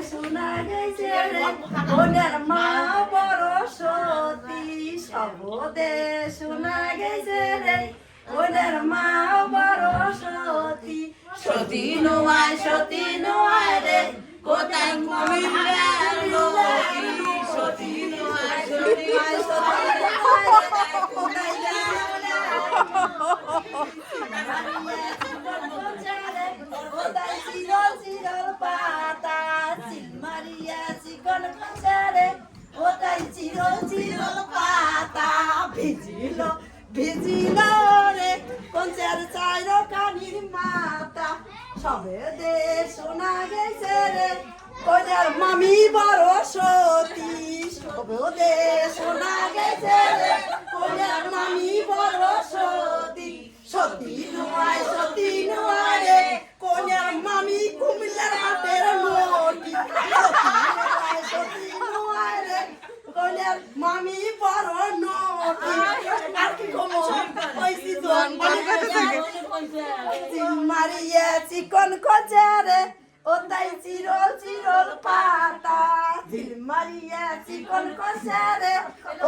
শোনা গেছে রে ওনার মা বড় সতী শবদে শোনা গেছে রে ওনার মা বড় সতী সতী নোয়ায় রে কোথায় মহিলার সতী নোয়ায় কোথায় চিরল পাতা চিলমারিয়া চিকন কচারে ওটাই চিরল পাতা ভিজিল রে কঞ্চার চাইর কানির মাতা সবে দে শোনা গেছে রে কইনার মামি বড় সতী সবে দে শোনা গেছে রে কইনার মামি বড় সতী সতী নোয়ায় রে কইনার মামি কুমিল্লার হাটের নটি সতী নোয়ায় রে কইনার মামি বড় নটি আর কি কমো কইছি তো মারিয়া চিকন কচারে ওটাই চিরল পাতা ঝিল মারিয়া চিকন কচারে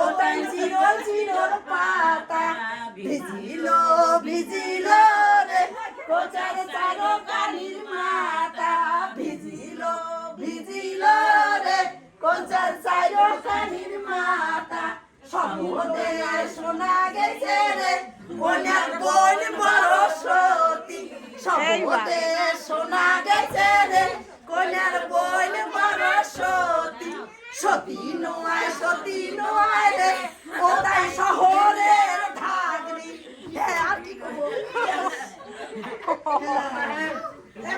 ওটাই চিরল পাতা ভিজিল রে কোচার চারো কানির মাতা ভিজিল রে কোচার চারো কানির মাতা সবদে শোনা গেছে